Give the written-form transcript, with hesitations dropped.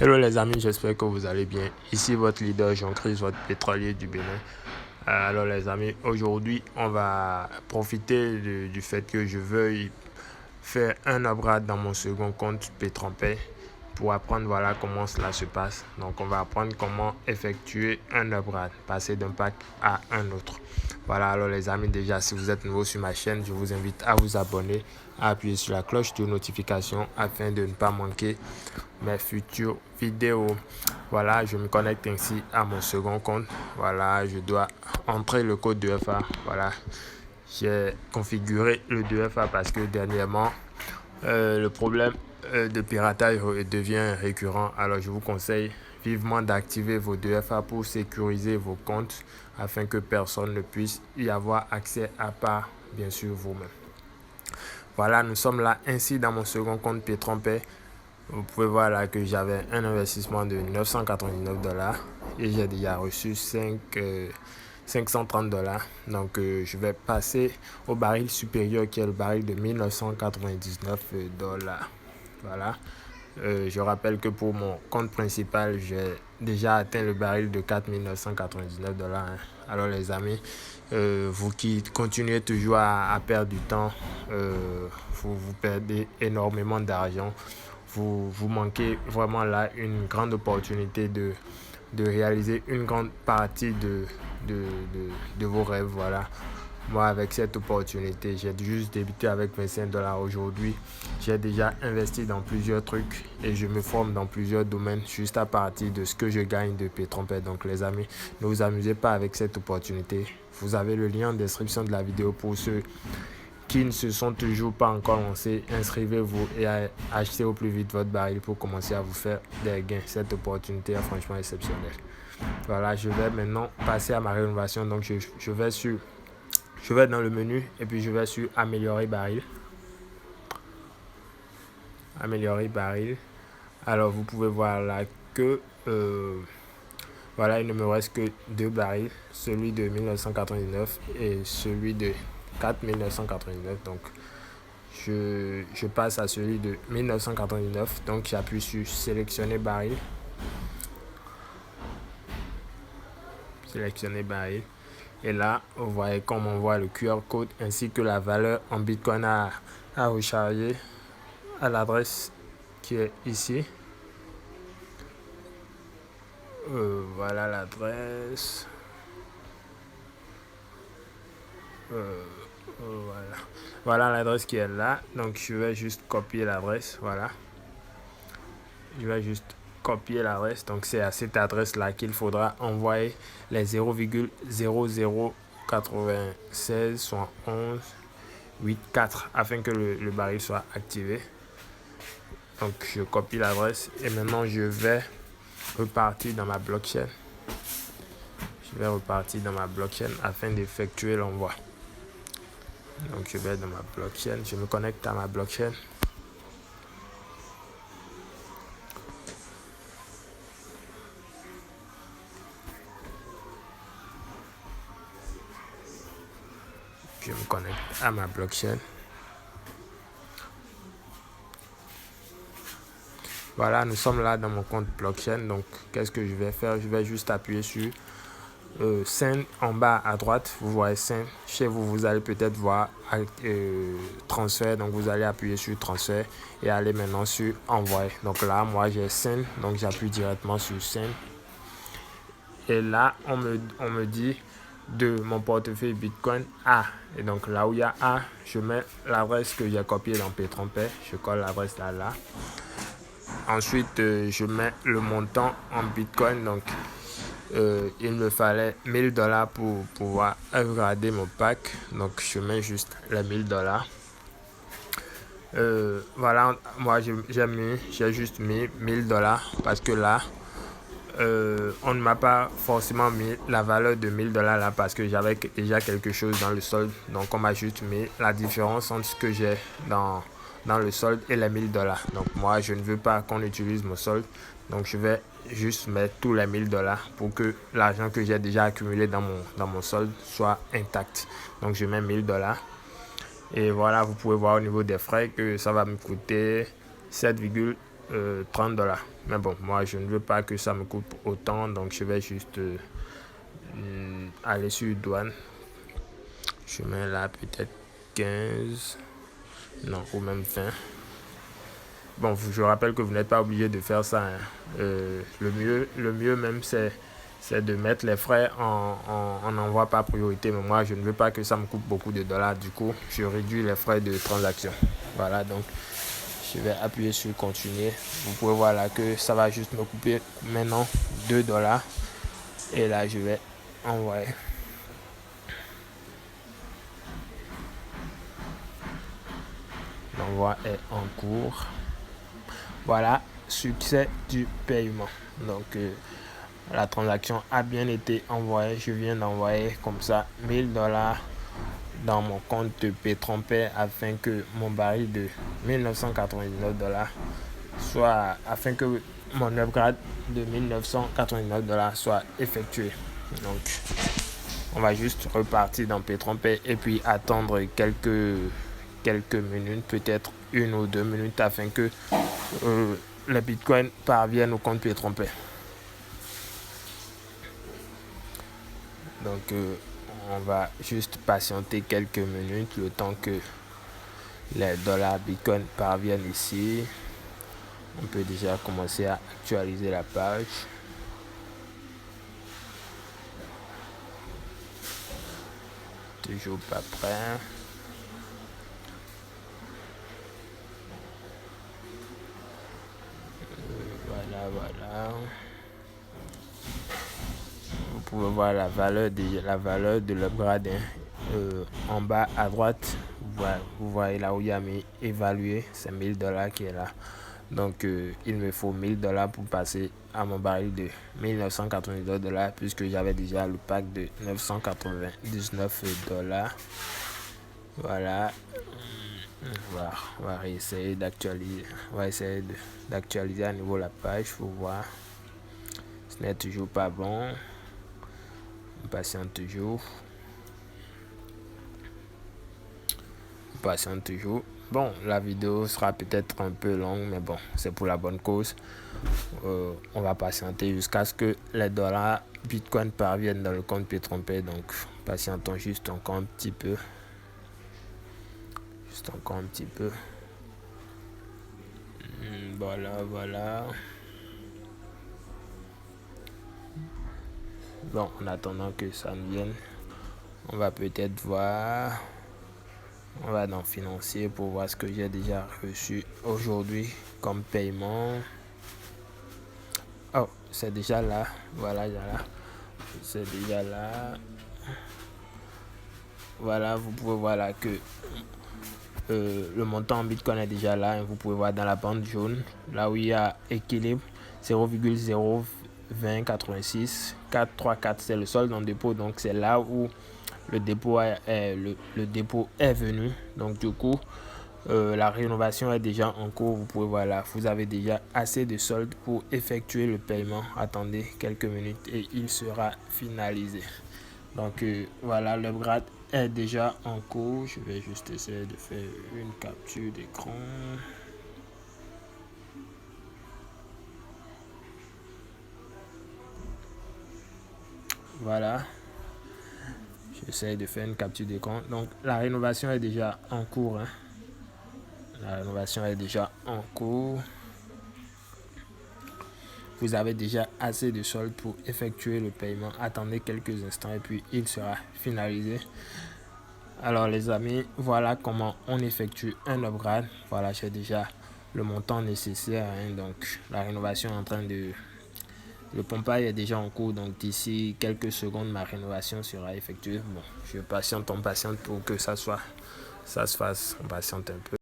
Hello les amis, j'espère que vous allez bien. Ici votre leader Jean-Chris, votre pétrolier du Bénin. Alors les amis, aujourd'hui on va profiter du fait que je veuille faire un upgrade dans mon second compte Pétrompay pour apprendre voilà comment cela se passe. Donc on va apprendre comment effectuer un upgrade, passer d'un pack à un autre. Voilà, alors les amis, déjà si vous êtes nouveau sur ma chaîne, je vous invite à vous abonner, à appuyer sur la cloche de notification afin de ne pas manquer mes futures vidéos. Voilà, je me connecte ainsi à mon second compte. Voilà, je dois entrer le code 2FA. Voilà, j'ai configuré le 2FA parce que dernièrement le problème de piratage devient récurrent. Alors je vous conseille vivement d'activer vos 2FA pour sécuriser vos comptes afin que personne ne puisse y avoir accès à part bien sûr vous-même. Voilà, nous sommes là ainsi dans mon second compte Pétrompay. Vous pouvez voir là que j'avais un investissement de 999 dollars et j'ai déjà reçu 530 dollars. Donc je vais passer au baril supérieur qui est le baril de 1999 dollars. Voilà. Je rappelle que pour mon compte principal, j'ai déjà atteint le baril de 4999 dollars. Alors les amis, vous qui continuez toujours à perdre du temps, vous perdez énormément d'argent. Vous manquez vraiment là une grande opportunité de réaliser une grande partie de vos rêves. Voilà. Moi, avec cette opportunité, j'ai juste débuté avec 25 dollars aujourd'hui. J'ai déjà investi dans plusieurs trucs et je me forme dans plusieurs domaines juste à partir de ce que je gagne de Pétrompay. Donc, les amis, ne vous amusez pas avec cette opportunité. Vous avez le lien en description de la vidéo pour ceux qui ne se sont toujours pas encore lancés. Inscrivez-vous et achetez au plus vite votre baril pour commencer à vous faire des gains. Cette opportunité est franchement exceptionnelle. Voilà, je vais maintenant passer à ma rénovation. Donc, je vais dans le menu et puis je vais sur améliorer baril. Améliorer baril. Alors vous pouvez voir là que voilà, il ne me reste que deux barils, celui de 1999 et celui de 4999. Donc je passe à celui de 1999. Donc j'appuie sur sélectionner baril. Sélectionner baril. Et là, vous voyez comme on voit le QR code ainsi que la valeur en Bitcoin à recharger à l'adresse qui est ici. Voilà l'adresse. Voilà l'adresse qui est là. Donc je vais juste copier l'adresse. Voilà. Je vais juste copier l'adresse. Donc c'est à cette adresse là qu'il faudra envoyer les 0,0096 soit 11,84 afin que le baril soit activé. Donc je copie l'adresse et maintenant je vais repartir dans ma blockchain. Je vais repartir dans ma blockchain afin d'effectuer l'envoi. Donc je vais dans ma blockchain, je me connecte à ma blockchain. Je me connecte à ma blockchain. Voilà, nous sommes là dans mon compte blockchain. Donc qu'est-ce que je vais faire? Je vais juste appuyer sur Send en bas à droite. Vous voyez Send. Chez vous, vous allez peut-être voir transfert. Donc vous allez appuyer sur transfert et aller maintenant sur envoyer. Donc là, moi j'ai Send. Donc j'appuie directement sur Send. Et là, on me dit de mon portefeuille Bitcoin A. Et donc là où il y a A, je mets l'adresse que j'ai copiée dans Pétrompay. Je colle l'adresse là. Ensuite, je mets le montant en Bitcoin. Donc, il me fallait 1000 dollars pour pouvoir upgrader mon pack. Donc, je mets juste les 1000 dollars. Voilà, moi j'ai juste mis 1000 dollars parce que là, on ne m'a pas forcément mis la valeur de 1000 dollars là parce que j'avais déjà quelque chose dans le solde. Donc, on m'a juste mis la différence entre ce que j'ai dans le solde et les 1000 dollars. Donc moi je ne veux pas qu'on utilise mon solde. Donc je vais juste mettre tous les 1000 dollars pour que l'argent que j'ai déjà accumulé dans mon solde soit intact. Donc je mets 1000 dollars. Et voilà, vous pouvez voir au niveau des frais que ça va me coûter 7,5 $30. Mais bon, moi je ne veux pas que ça me coûte autant, donc je vais juste aller sur douane. Je mets là peut-être 15, non, ou même 20. Bon, je rappelle que vous n'êtes pas obligé de faire ça, hein. Le mieux même, c'est de mettre les frais en envoi par priorité. Mais moi, je ne veux pas que ça me coûte beaucoup de dollars. Du coup, je réduis les frais de transaction. Voilà, donc je vais appuyer sur continuer. Vous pouvez voir là que ça va juste me couper maintenant $2. Et là, je vais envoyer. L'envoi est en cours. Voilà, succès du paiement. Donc, la transaction a bien été envoyée. Je viens d'envoyer comme ça $1000 dans mon compte Petronpay afin que mon baril de $1999 soit, afin que mon upgrade de $1999 soit effectué. Donc, on va juste repartir dans Petronpay et puis attendre quelques minutes, peut-être 1 ou 2 minutes afin que les bitcoins parviennent au compte Petronpay. Donc on va juste patienter quelques minutes le temps que les dollars bitcoin parviennent ici. On peut déjà commencer à actualiser la page. Toujours pas prêt. Voilà. Vous pouvez voir la valeur de l'upgrade, en bas à droite. Vous voyez là où il y a mis évaluer, c'est $1000 qui est là. Donc il me faut $1000 pour passer à mon baril de $1999 puisque j'avais déjà le pack de $999. Voilà. On va essayer d'actualiser. On va essayer d'actualiser à nouveau la page pour voir. Ce n'est toujours pas bon. On patiente toujours. Bon, la vidéo sera peut-être un peu longue, mais bon, c'est pour la bonne cause. On va patienter jusqu'à ce que les dollars Bitcoin parviennent dans le compte Petronpay. Donc, patientons juste encore un petit peu. Voilà. Bon, en attendant que ça me vienne, on va peut-être voir. On va dans financier pour voir ce que j'ai déjà reçu aujourd'hui comme paiement. Oh, c'est déjà là. Voilà. C'est déjà là. Voilà, vous pouvez voir là que le montant en Bitcoin est déjà là. Vous pouvez voir dans la bande jaune, là où il y a équilibre, 0,02086 434, c'est le solde en dépôt. Donc c'est là où le dépôt est venu. Donc du coup, la rénovation est déjà en cours. Vous pouvez voir là, vous avez déjà assez de solde pour effectuer le paiement. Attendez quelques minutes et il sera finalisé. Donc voilà, l'upgrade est déjà en cours. Je vais juste essayer de faire une capture d'écran. Voilà, j'essaie de faire une capture d'écran. Donc la rénovation est déjà en cours, hein. Vous avez déjà assez de solde pour effectuer le paiement. Attendez quelques instants et puis il sera finalisé. Alors les amis, voilà comment on effectue un upgrade. Voilà, j'ai déjà le montant nécessaire, hein. Donc la rénovation est en train de... Le pompage est déjà en cours, donc d'ici quelques secondes, ma rénovation sera effectuée. Bon, on patiente pour que ça se fasse. On patiente un peu.